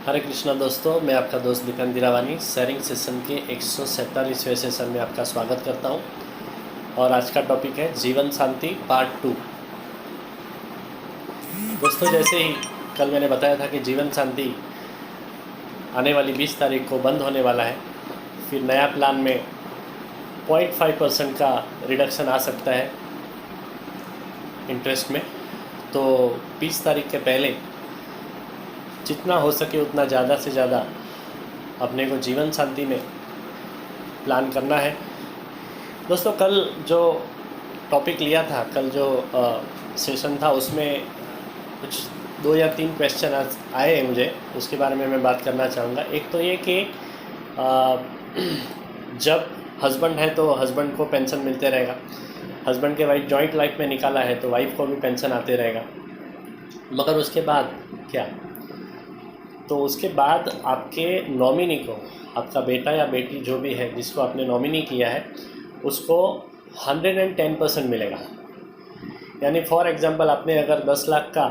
हरे कृष्णा दोस्तों, मैं आपका दोस्त दीपन दिरावानी शेयरिंग सेशन के 147वें सेशन में आपका स्वागत करता हूं। और आज का टॉपिक है जीवन शांति पार्ट 2। दोस्तों, जैसे ही कल मैंने बताया था कि जीवन शांति आने वाली 20 तारीख को बंद होने वाला है, फिर नया प्लान में 0.5% का रिडक्शन आ सकता है इंटरेस्ट में। तो 20 तारीख के पहले जितना हो सके उतना ज़्यादा से ज़्यादा अपने को जीवन शांति में प्लान करना है। दोस्तों, कल जो टॉपिक लिया था, कल जो सेशन था, उसमें कुछ 2 या 3 क्वेश्चन आए मुझे, उसके बारे में मैं बात करना चाहूँगा। एक तो ये कि जब हस्बैंड है तो हस्बैंड को पेंशन मिलते रहेगा, हस्बैंड के वाइफ जॉइंट लाइफ में निकाला है तो वाइफ को भी पेंशन आते रहेगा, मगर उसके बाद क्या? तो उसके बाद आपके नॉमिनी को, आपका बेटा या बेटी जो भी है जिसको आपने नॉमिनी किया है, उसको 110% मिलेगा। यानी फॉर एग्जांपल आपने अगर 10 लाख का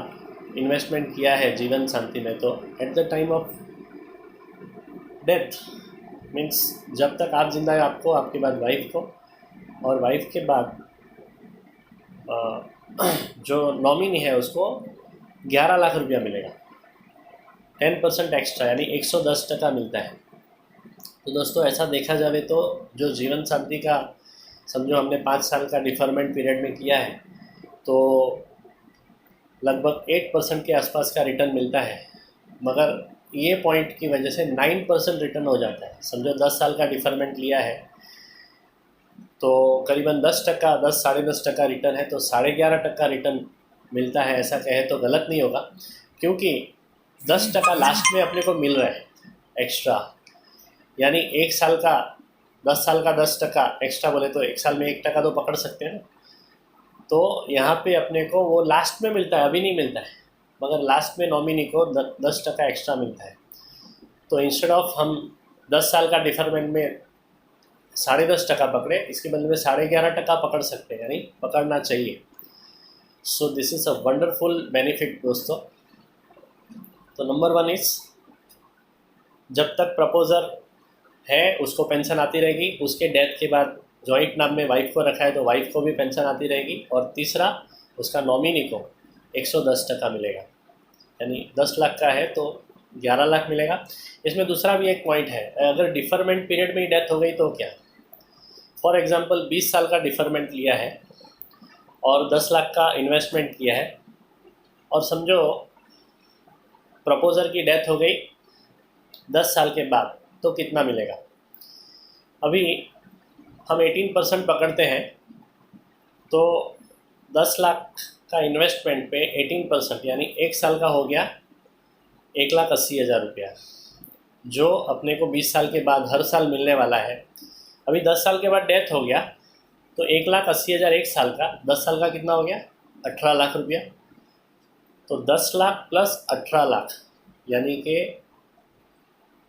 इन्वेस्टमेंट किया है जीवन शांति में, तो at the time of death means जब तक आप जिंदा है आपको, आपके बाद वाइफ को, और वाइफ के बाद जो नॉमिनी है उसको 11 लाख रुपया मिलेगा। 10% एक्स्ट्रा यानी 110% मिलता है। तो दोस्तों, ऐसा देखा जाए तो जो जीवन शांति का समझो हमने 5 साल का डिफरमेंट पीरियड में किया है, तो लगभग 8% के आसपास का रिटर्न मिलता है, मगर ये पॉइंट की वजह से 9% रिटर्न हो जाता है। समझो 10 साल का डिफरमेंट लिया है तो करीबन 10%, 10 साढ़े 10% रिटर्न है, तो 11.5% रिटर्न मिलता है। ऐसा कहे तो गलत नहीं होगा, क्योंकि 10% लास्ट में अपने को मिल रहा है एक्स्ट्रा। यानी 1 साल का 10 साल का 10% एक्स्ट्रा बोले तो 1 साल में 1% तो पकड़ सकते हैं ना। तो यहाँ पे अपने को वो लास्ट में मिलता है, अभी नहीं मिलता है, मगर लास्ट में नॉमिनी को 10% एक्स्ट्रा मिलता है। तो इंस्टेड ऑफ हम 10 साल का डिफरमेंट में 10.5% पकड़े, इसके बदले में 11.5% पकड़ सकते हैं, यानी पकड़ना चाहिए। सो this is a wonderful benefit दोस्तों। तो नंबर 1 इज़, जब तक प्रपोजर है उसको पेंशन आती रहेगी, उसके डेथ के बाद जॉइंट नाम में वाइफ को रखा है तो वाइफ को भी पेंशन आती रहेगी, और तीसरा उसका नॉमिनी को 110% मिलेगा। यानी 10 लाख का है तो 11 लाख मिलेगा। इसमें दूसरा भी एक पॉइंट है, अगर डिफरमेंट पीरियड में ही डेथ हो गई तो क्या? फॉर एग्जांपल 20 साल का डिफरमेंट लिया है और 10 लाख का इन्वेस्टमेंट किया है, और समझो प्रपोजर की डेथ हो गई 10 साल के बाद, तो कितना मिलेगा? अभी हम 18% पकड़ते हैं, तो 10 लाख का इन्वेस्टमेंट पे 18% यानी 1 साल का हो गया 1,80,000 रुपया, जो अपने को 20 साल के बाद हर साल मिलने वाला है। अभी 10 साल के बाद डेथ हो गया तो 1,80,000 1 साल का, 10 साल का कितना हो गया? 18 लाख रुपया। तो 10 लाख प्लस 18 लाख यानी कि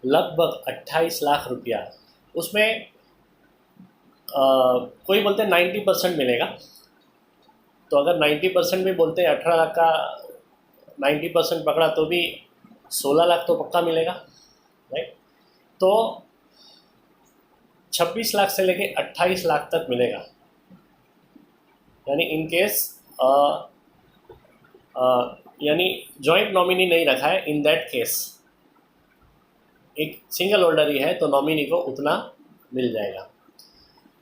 लगभग 28 लाख रुपया। उसमें कोई बोलते हैं 90% मिलेगा, तो अगर 90% भी बोलते हैं, 18 लाख का 90% पकड़ा तो भी 16 लाख तो पक्का मिलेगा, राइट? तो 26 लाख से लेके 28 लाख तक मिलेगा। यानी इन केस यानी जॉइंट नॉमिनी नहीं रखा है, इन दैट केस एक सिंगल होल्डर ही है तो नॉमिनी को उतना मिल जाएगा।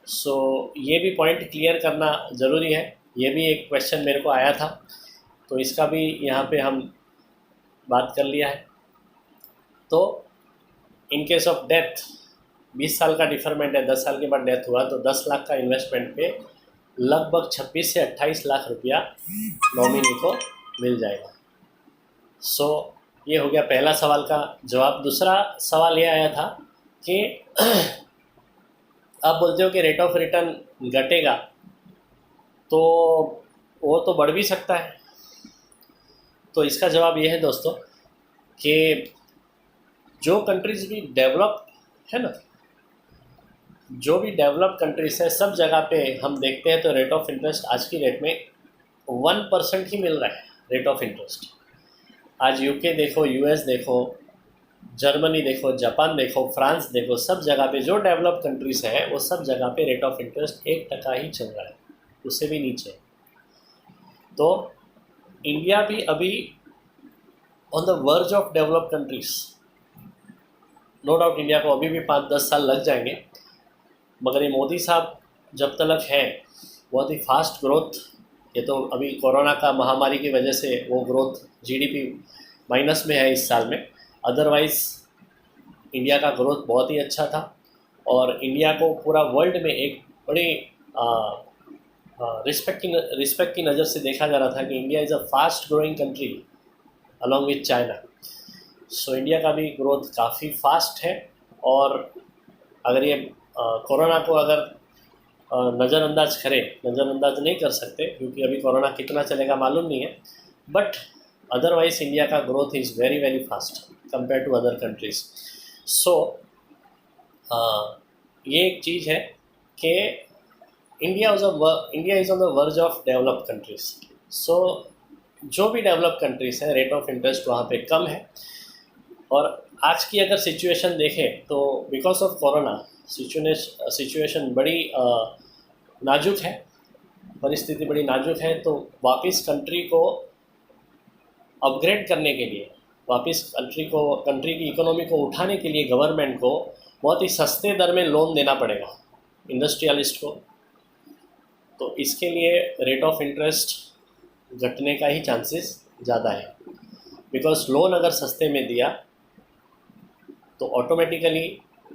सो ये भी पॉइंट क्लियर करना ज़रूरी है। ये भी एक क्वेश्चन मेरे को आया था, तो इसका भी यहाँ पे हम बात कर लिया है। तो इन केस ऑफ डेथ 20 साल का डिफरमेंट है, 10 साल के बाद डेथ हुआ, तो 10 लाख का इन्वेस्टमेंट पे लगभग 26 से 28 लाख रुपया नॉमिनी को मिल जाएगा। सो ये हो गया पहला सवाल का जवाब। दूसरा सवाल ये आया था कि आप बोलते हो कि रेट ऑफ रिटर्न घटेगा, तो वो तो बढ़ भी सकता है। तो इसका जवाब ये है दोस्तों कि जो कंट्रीज भी डेवलप है ना, जो भी डेवलप कंट्रीज है, सब जगह पे हम देखते हैं तो रेट ऑफ इंटरेस्ट आज की डेट में 1% ही मिल रहा है रेट ऑफ इंटरेस्ट। आज यूके देखो, यूएस देखो, जर्मनी देखो, जापान देखो, फ्रांस देखो, सब जगह पे जो डेवलप कंट्रीज़ है वो सब जगह पे रेट ऑफ इंटरेस्ट 1% ही चल रहा है, उससे भी नीचे। तो इंडिया भी अभी on the verge of develop countries. No doubt India को अभी भी 5-10 साल लग जाएंगे, मगर ये मोदी साहब जब तक है बहुत ही फास्ट ग्रोथ। ये तो अभी कोरोना का महामारी की वजह से वो ग्रोथ जीडीपी माइनस में है इस साल में, अदरवाइज़ इंडिया का ग्रोथ बहुत ही अच्छा था। और इंडिया को पूरा वर्ल्ड में एक बड़ी रिस्पेक्ट की नज़र से देखा जा रहा था कि India is a fast growing country along with China. So India का भी ग्रोथ काफ़ी फास्ट है। और अगर ये कोरोना को अगर नज़रअंदाज नहीं कर सकते, क्योंकि अभी कोरोना कितना चलेगा मालूम नहीं है, बट अदरवाइज इंडिया का growth is very very fast compare to other countries. So ये एक चीज़ है कि India is on the verge of develop countries. So जो भी डेवलप कंट्रीज़ हैं रेट ऑफ इंटरेस्ट वहाँ पे कम है। और आज की अगर सिचुएशन देखें तो बिकॉज ऑफ कोरोना सिचुएशन बड़ी नाजुक है, परिस्थिति बड़ी नाजुक है। तो वापस कंट्री को अपग्रेड करने के लिए, वापस कंट्री की इकोनॉमी को उठाने के लिए गवर्नमेंट को बहुत ही सस्ते दर में लोन देना पड़ेगा इंडस्ट्रियलिस्ट को। तो इसके लिए रेट ऑफ इंटरेस्ट घटने का ही चांसेस ज़्यादा है, बिकॉज लोन अगर सस्ते में दिया तो ऑटोमेटिकली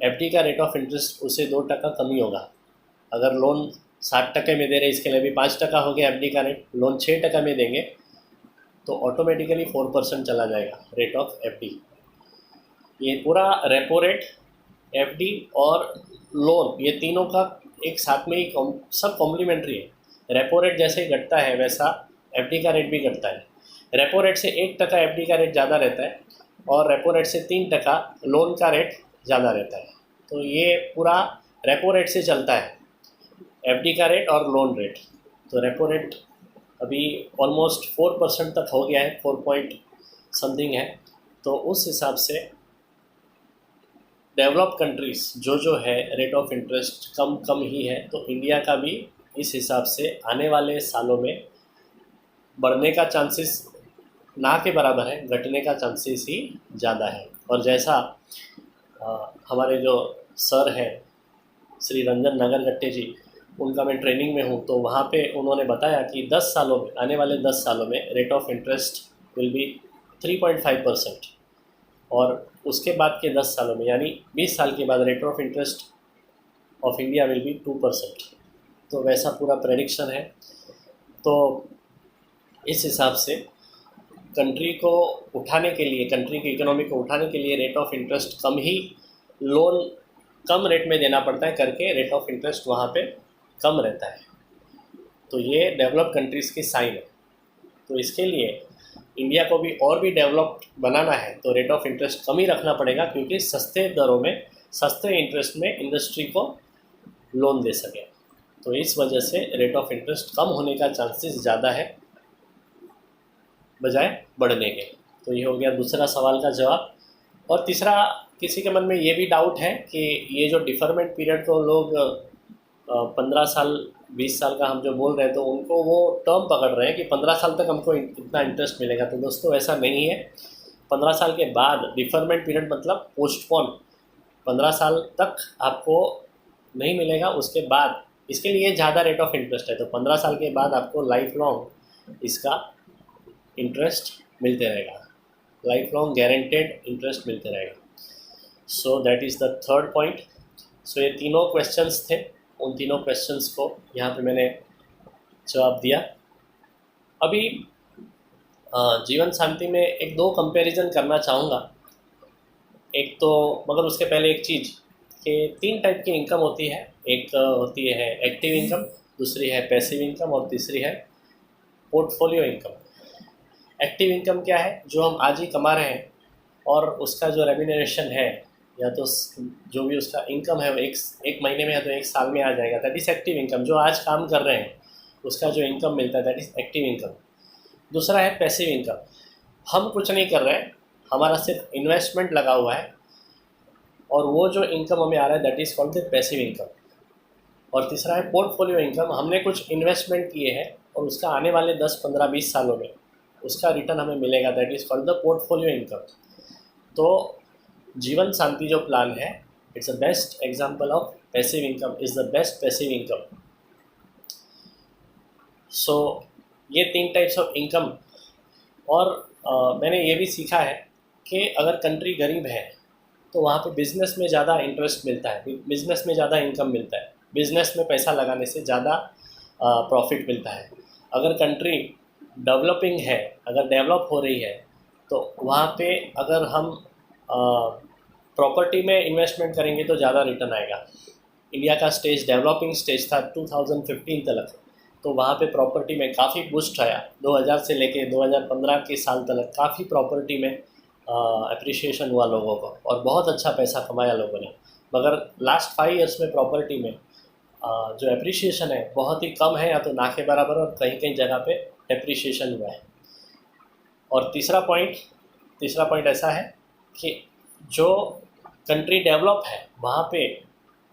एफडी का रेट ऑफ इंटरेस्ट उसे 2% कम ही होगा। अगर लोन 60% में दे रहे, इसके लिए भी 5% हो गया एफडी का रेट, लोन 6% में देंगे तो ऑटोमेटिकली 4% चला जाएगा रेट ऑफ एफडी। ये पूरा रेपो रेट, एफडी और लोन, ये तीनों का एक साथ में ही सब कॉम्प्लीमेंट्री है। रेपो रेट जैसे ही घटता है वैसा एफडी का रेट भी घटता है। रेपो रेट से 1% एफडी का रेट ज़्यादा रहता है और रेपो रेट से 3% लोन का रेट ज़्यादा रहता है। तो ये पूरा रेपो रेट से चलता है, एफडी का रेट और लोन रेट। तो रेपो रेट अभी ऑलमोस्ट 4% तक हो गया है, 4 पॉइंट समथिंग है। तो उस हिसाब से डेवलप कंट्रीज़ जो है रेट ऑफ इंटरेस्ट कम ही है। तो इंडिया का भी इस हिसाब से आने वाले सालों में बढ़ने का चांसेस ना के बराबर है, घटने का चांसेस ही ज़्यादा है। और जैसा हमारे जो सर हैं श्री रंजन नागरगट्टे जी, उनका मैं ट्रेनिंग में हूँ, तो वहाँ पे उन्होंने बताया कि 10 सालों में, आने वाले 10 सालों में rate of interest will be 3.5%। और उसके बाद के 10 सालों में यानी 20 साल के बाद rate of interest of India will be 2%। तो वैसा पूरा प्रेडिक्शन है। तो इस हिसाब से कंट्री को उठाने के लिए, कंट्री की इकोनॉमी को उठाने के लिए rate of interest come he, loan come rate में देना पड़ता है करके रेट ऑफ इंटरेस्ट वहाँ पे कम रहता है। तो ये डेवलप कंट्रीज़ की साइन है। तो इसके लिए इंडिया को भी और भी डेवलप्ड बनाना है तो रेट ऑफ इंटरेस्ट कम ही रखना पड़ेगा, क्योंकि सस्ते दरों में, सस्ते इंटरेस्ट में इंडस्ट्री को लोन दे सके। तो इस वजह से रेट ऑफ इंटरेस्ट कम होने का चांसेस ज़्यादा है बजाय बढ़ने के। तो ये हो गया दूसरा सवाल का जवाब। और तीसरा, किसी के मन में ये भी डाउट है कि ये जो डिफरमेंट पीरियड को लोग 15 साल 20 साल का हम जो बोल रहे हैं, तो उनको वो टर्म पकड़ रहे हैं कि 15 साल तक हमको इतना इंटरेस्ट मिलेगा। तो दोस्तों ऐसा नहीं है। 15 साल के बाद डिफरमेंट पीरियड मतलब पोस्टपोन, 15 साल तक आपको नहीं मिलेगा, उसके बाद इसके लिए ज़्यादा रेट ऑफ इंटरेस्ट है। तो 15 साल के बाद आपको लाइफ लॉन्ग इसका इंटरेस्ट मिलते रहेगा, लाइफ लॉन्ग गारंटेड इंटरेस्ट मिलते रहेगा। So that is the third point. So ये तीनों क्वेश्चंस थे, उन तीनों क्वेश्चंस को यहाँ पे मैंने जवाब दिया। अभी जीवन शांति में एक दो कंपैरिजन करना चाहूँगा। एक तो, मगर उसके पहले एक चीज़ कि 3 टाइप की इनकम होती है। एक होती है एक्टिव इनकम, दूसरी है पैसिव इनकम और तीसरी है पोर्टफोलियो इनकम। एक्टिव इनकम क्या है? जो हम आज ही कमा रहे हैं और उसका जो रेम्यूनरेशन है, या तो जो भी उसका इनकम है वो एक महीने में या तो एक साल में आ जाएगा, दैट इज़ एक्टिव इनकम। जो आज काम कर रहे हैं उसका जो इनकम मिलता है दैट इज़ एक्टिव इनकम। दूसरा है पैसिव इनकम। हम कुछ नहीं कर रहे हैं, हमारा सिर्फ इन्वेस्टमेंट लगा हुआ है और वो जो इनकम हमें आ रहा है that is called the passive income. और तीसरा है पोर्टफोलियो इनकम, हमने कुछ इन्वेस्टमेंट किए हैं और उसका आने वाले 10, 15, 20 सालों में उसका रिटर्न हमें मिलेगा, that is called the portfolio income. तो जीवन शांति जो प्लान है, it's a best example of passive income, is the best passive income. So ये 3 टाइप्स ऑफ इनकम। और मैंने ये भी सीखा है कि अगर कंट्री गरीब है तो वहाँ पे बिज़नेस में ज़्यादा इंटरेस्ट मिलता है, बिज़नेस में ज़्यादा इनकम मिलता है, बिज़नेस में पैसा लगाने से ज़्यादा प्रॉफिट मिलता है। अगर कंट्री डेवलपिंग है, अगर डेवलप हो रही है, तो वहाँ पे अगर हम प्रॉपर्टी में इन्वेस्टमेंट करेंगे तो ज़्यादा रिटर्न आएगा। इंडिया का स्टेज डेवलपिंग स्टेज था 2015 तक, तो वहाँ पे प्रॉपर्टी में काफ़ी बूस्ट आया। 2000 से लेके 2015 के साल तक काफ़ी प्रॉपर्टी में अप्रिशिएशन हुआ लोगों को और बहुत अच्छा पैसा कमाया लोगों ने। मगर लास्ट 5 इयर्स में प्रॉपर्टी में जो अप्रिशिएशन है बहुत ही कम है, या तो ना के बराबर, और कहीं कहीं जगह पे अप्रिशिएशन हुआ है। और तीसरा पॉइंट ऐसा है कि जो कंट्री डेवलप है वहाँ पे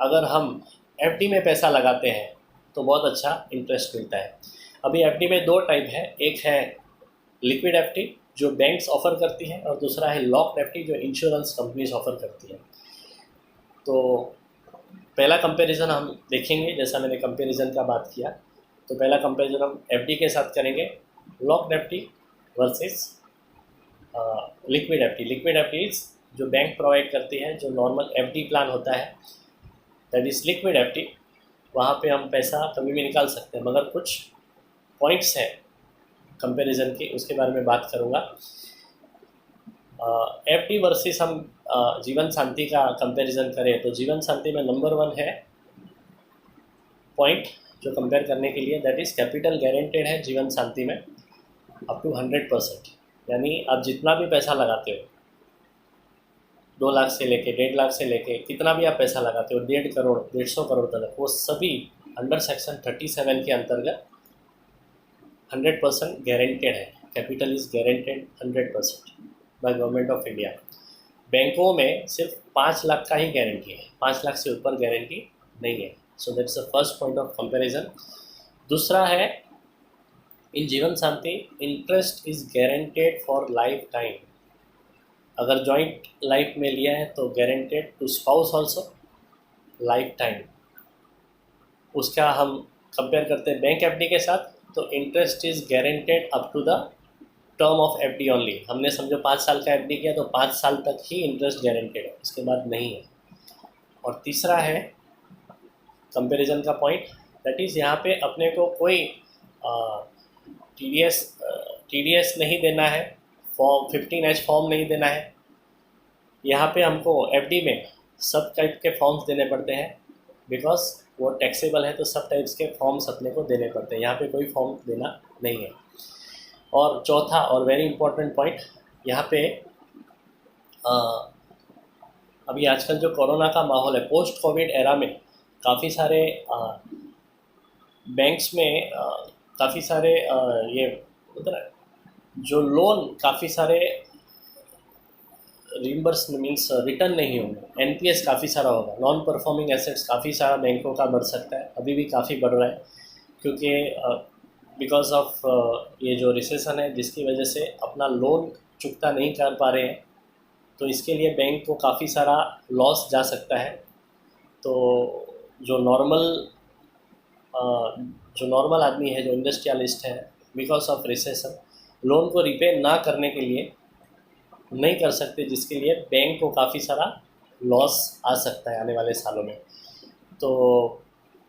अगर हम एफडी में पैसा लगाते हैं तो बहुत अच्छा इंटरेस्ट मिलता है। अभी एफडी में 2 टाइप है, एक है लिक्विड एफडी जो बैंक्स ऑफ़र करती हैं और दूसरा है लॉक्ड एफडी जो इंश्योरेंस कंपनीज ऑफ़र करती हैं। तो पहला कंपैरिजन हम देखेंगे, जैसा मैंने कंपैरिजन का बात किया, तो पहला कंपैरिजन हम एफडी के साथ करेंगे, locked FD versus liquid FD. Liquid FD जो बैंक प्रोवाइड करती है, जो नॉर्मल एफडी प्लान होता है दैट इज़ लिक्विड एफडी, वहाँ पे हम पैसा कभी भी निकाल सकते हैं। मगर कुछ पॉइंट्स हैं कंपैरिजन के, उसके बारे में बात करूँगा। एफडी वर्सेस हम जीवन शांति का कंपैरिजन करें तो जीवन शांति में नंबर 1 है पॉइंट जो कंपेयर करने के लिए, दैट इज़ कैपिटल गारंटेड है जीवन शांति में अप टू 100%। यानी आप जितना भी पैसा लगाते हो, 2 लाख से लेके 1.5 लाख से लेके कितना भी आप पैसा लगाते हो, 1.5 करोड़ 150 करोड़ तक, वो सभी अंडर सेक्शन 37 के अंतर्गत 100% गारंटेड है। Capital is guaranteed 100% by government of India. बैंकों में सिर्फ 5 लाख का ही गारंटी है, 5 लाख से ऊपर गारंटी नहीं है। So that's the first point of comparison. दूसरा है in Jeevan Shanti interest is guaranteed for life time. अगर जॉइंट लाइफ में लिया है तो guaranteed to spouse also life time. उसका हम कंपेयर करते हैं बैंक एफडी के साथ, तो interest is guaranteed up to the term of FD only. हमने समझो 5 साल का एफडी किया तो 5 साल तक ही इंटरेस्ट गारंटेड है, उसके बाद नहीं है। और तीसरा है कंपैरिजन का पॉइंट, दैट इज़ यहाँ पे अपने को कोई टीडीएस नहीं देना है, फॉर्म 15H फॉर्म नहीं देना है। यहाँ पे हमको एफडी में सब टाइप के फॉर्म्स देने पड़ते हैं, बिकॉज वो टैक्सेबल है तो सब टाइप्स के फॉर्म्स अपने को देने पड़ते हैं, यहाँ पे कोई फॉर्म देना नहीं है। और चौथा और वेरी इंपॉर्टेंट पॉइंट, यहाँ पे अभी आजकल जो कोरोना का माहौल है, पोस्ट कोविड एरा में काफ़ी सारे बैंक्स में काफ़ी सारे ये उधर जो लोन काफ़ी सारे रिम्बर्स मीन्स रिटर्न नहीं होंगे, एनपीएस काफ़ी सारा होगा, नॉन परफॉर्मिंग एसेट्स काफ़ी सारा बैंकों का बढ़ सकता है, अभी भी काफ़ी बढ़ रहा है, क्योंकि बिकॉज ऑफ ये जो रिसेशन है जिसकी वजह से अपना लोन चुकता नहीं कर पा रहे हैं, तो इसके लिए बैंक को काफ़ी सारा लॉस जा सकता है। तो जो नॉर्मल आदमी है, जो इंडस्ट्रियलिस्ट है, बिकॉज ऑफ रिसेशन लोन को रिपे ना करने के लिए नहीं कर सकते, जिसके लिए बैंक को काफ़ी सारा लॉस आ सकता है आने वाले सालों में। तो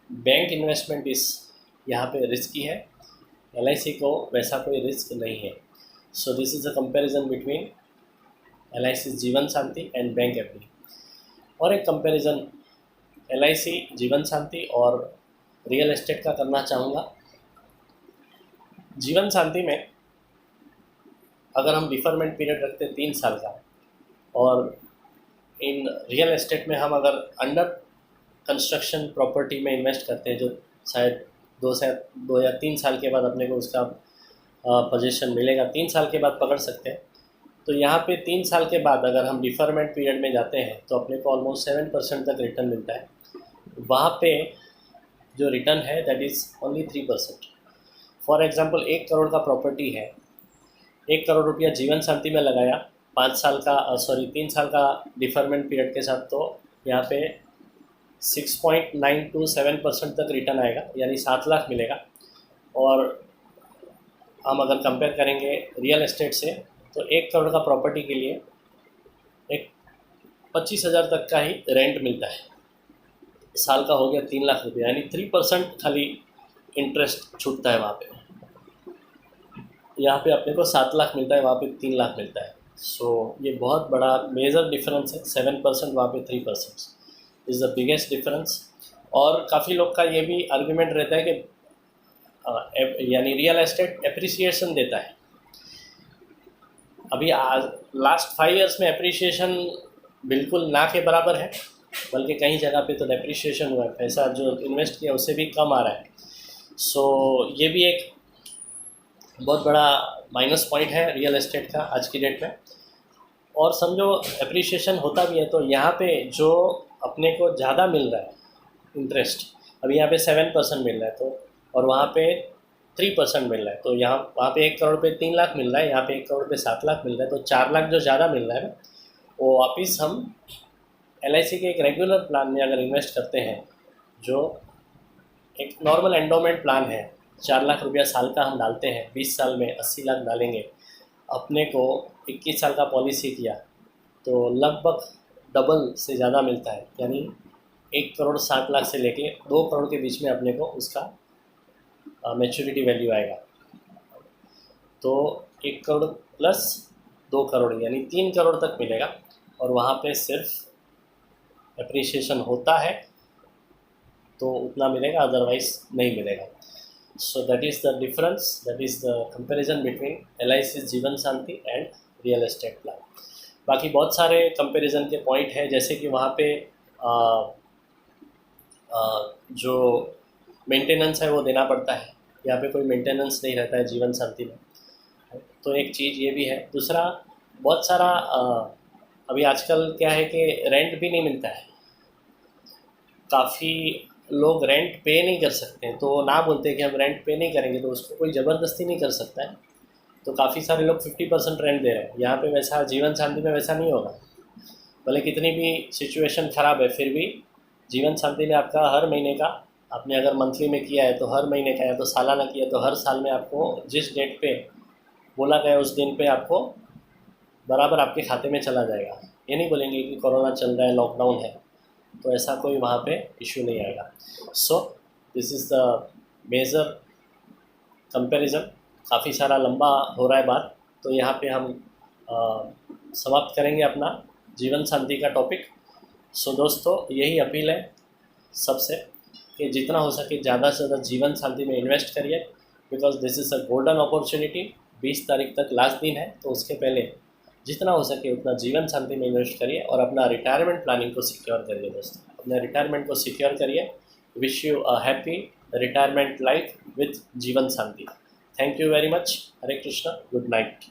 बैंक इन्वेस्टमेंट इस यहाँ पे रिस्की है, एलआईसी को वैसा कोई रिस्क नहीं है। सो this is a comparison between LIC जीवन शांति एंड बैंक एफडी। और एक कंपैरिजन एलआईसी जीवन शांति और रियल एस्टेट का करना चाहूँगा। जीवन शांति में अगर हम डिफरमेंट पीरियड रखते हैं 3 साल का, और इन रियल एस्टेट में हम अगर अंडर कंस्ट्रक्शन प्रॉपर्टी में इन्वेस्ट करते हैं, जो शायद 2 या 3 साल के बाद अपने को उसका पोजीशन मिलेगा, 3 साल के बाद पकड़ सकते हैं, तो यहाँ पे 3 साल के बाद अगर हम डिफरमेंट पीरियड में जाते हैं तो अपने को ऑलमोस्ट 7% तक रिटर्न मिलता है। वहाँ पे जो रिटर्न है that is only 3%। For example 1 crore का प्रॉपर्टी है, 1 करोड़ रुपया जीवन शांति में लगाया 3 साल का डिफरमेंट पीरियड के साथ, तो यहाँ पे 6.927% तक रिटर्न आएगा, यानी 7 लाख मिलेगा। और हम अगर कंपेयर करेंगे रियल एस्टेट से तो 1 करोड़ का प्रॉपर्टी के लिए एक 25,000 तक का ही रेंट मिलता है, साल का हो गया 3 लाख रुपया, यानी 3% खाली इंटरेस्ट छूटता है वहाँ पे। यहाँ पे अपने को 7 लाख मिलता है, वहाँ पे 3 लाख मिलता है। सो ये बहुत बड़ा मेजर डिफरेंस है, 7% वहाँ पे 3% इज़ द बिगेस्ट डिफरेंस। और काफ़ी लोग का ये भी आर्ग्यूमेंट रहता है कि यानी रियल एस्टेट एप्रिसिएशन देता है। अभी आज लास्ट 5 इयर्स में एप्रिसिएशन बिल्कुल ना के बराबर है, बल्कि कई जगह पे तो डेप्रिसिएशन हुआ है, पैसा जो इन्वेस्ट किया उससे भी कम आ रहा है। सो ये भी एक बहुत बड़ा माइनस पॉइंट है रियल एस्टेट का आज की डेट में। और समझो एप्रिसिएशन होता भी है तो यहाँ पे जो अपने को ज़्यादा मिल रहा है इंटरेस्ट, अभी यहाँ पे 7% मिल रहा है, तो और वहाँ पे 3% मिल रहा है, तो यहाँ वहाँ पे 1 करोड़ पे 3 लाख मिल रहा है, यहाँ पे 1 करोड़ पे 7 लाख मिल रहा है, तो 4 लाख जो ज़्यादा मिल रहा है ना, वो वापस हम LIC के एक रेगुलर प्लान में अगर इन्वेस्ट करते हैं, जो एक नॉर्मल एंडोमेंट प्लान है, 4 लाख रुपया साल का हम डालते हैं, 20 साल में 80 लाख डालेंगे, अपने को 21 साल का पॉलिसी किया तो लगभग डबल से ज़्यादा मिलता है, यानी 1 करोड़ 60 लाख से लेके 2 करोड़ के बीच में अपने को उसका मैच्योरिटी वैल्यू आएगा। तो 1 करोड़ प्लस 2 करोड़ यानी 3 करोड़ तक मिलेगा, और वहाँ पे सिर्फ एप्रिसिएशन होता है तो उतना मिलेगा, अदरवाइज़ नहीं मिलेगा। सो that is the difference, that is the comparison between LIC जीवन शांति एंड रियल एस्टेट प्लान। बाकी बहुत सारे कंपैरिजन के पॉइंट हैं, जैसे कि वहाँ पे जो मेंटेनेंस है वो देना पड़ता है, यहाँ पे कोई मेंटेनेंस नहीं रहता है जीवन शांति में, तो एक चीज़ ये भी है। दूसरा, बहुत सारा अभी आजकल क्या है कि रेंट भी नहीं मिलता है, काफ़ी लोग रेंट पे नहीं कर सकते हैं, तो ना बोलते कि हम रेंट पे नहीं करेंगे, तो उसको कोई ज़बरदस्ती नहीं कर सकता है, तो काफ़ी सारे लोग 50% रेंट दे रहे हैं। यहाँ पे वैसा जीवन शांति में वैसा नहीं होगा, भले कितनी भी सिचुएशन ख़राब है, फिर भी जीवन शांति में आपका हर महीने का, आपने अगर मंथली में किया है तो हर महीने का, या तो सालाना किया तो हर साल में आपको जिस डेट पे बोला गया उस दिन पे आपको बराबर आपके खाते में चला जाएगा। ये नहीं बोलेंगे कि कोरोना चल रहा है, लॉकडाउन है, तो ऐसा कोई वहाँ पे इशू नहीं आएगा। So this is the major comparison. काफ़ी सारा लंबा हो रहा है बात, तो यहाँ पे हम समाप्त करेंगे अपना जीवन शांति का टॉपिक। सो दोस्तों, यही अपील है सबसे कि जितना हो सके ज़्यादा से ज़्यादा जीवन शांति में इन्वेस्ट करिए, because this is a golden opportunity. 20 तारीख तक लास्ट दिन है, तो उसके पहले जितना हो सके उतना जीवन शांति में इन्वेस्ट करिए और अपना रिटायरमेंट प्लानिंग को सिक्योर करिए दोस्तों, अपने रिटायरमेंट को सिक्योर करिए। Wish you a happy retirement life with Jeevan Shanti. Thank you very much. Hare Krishna, good night.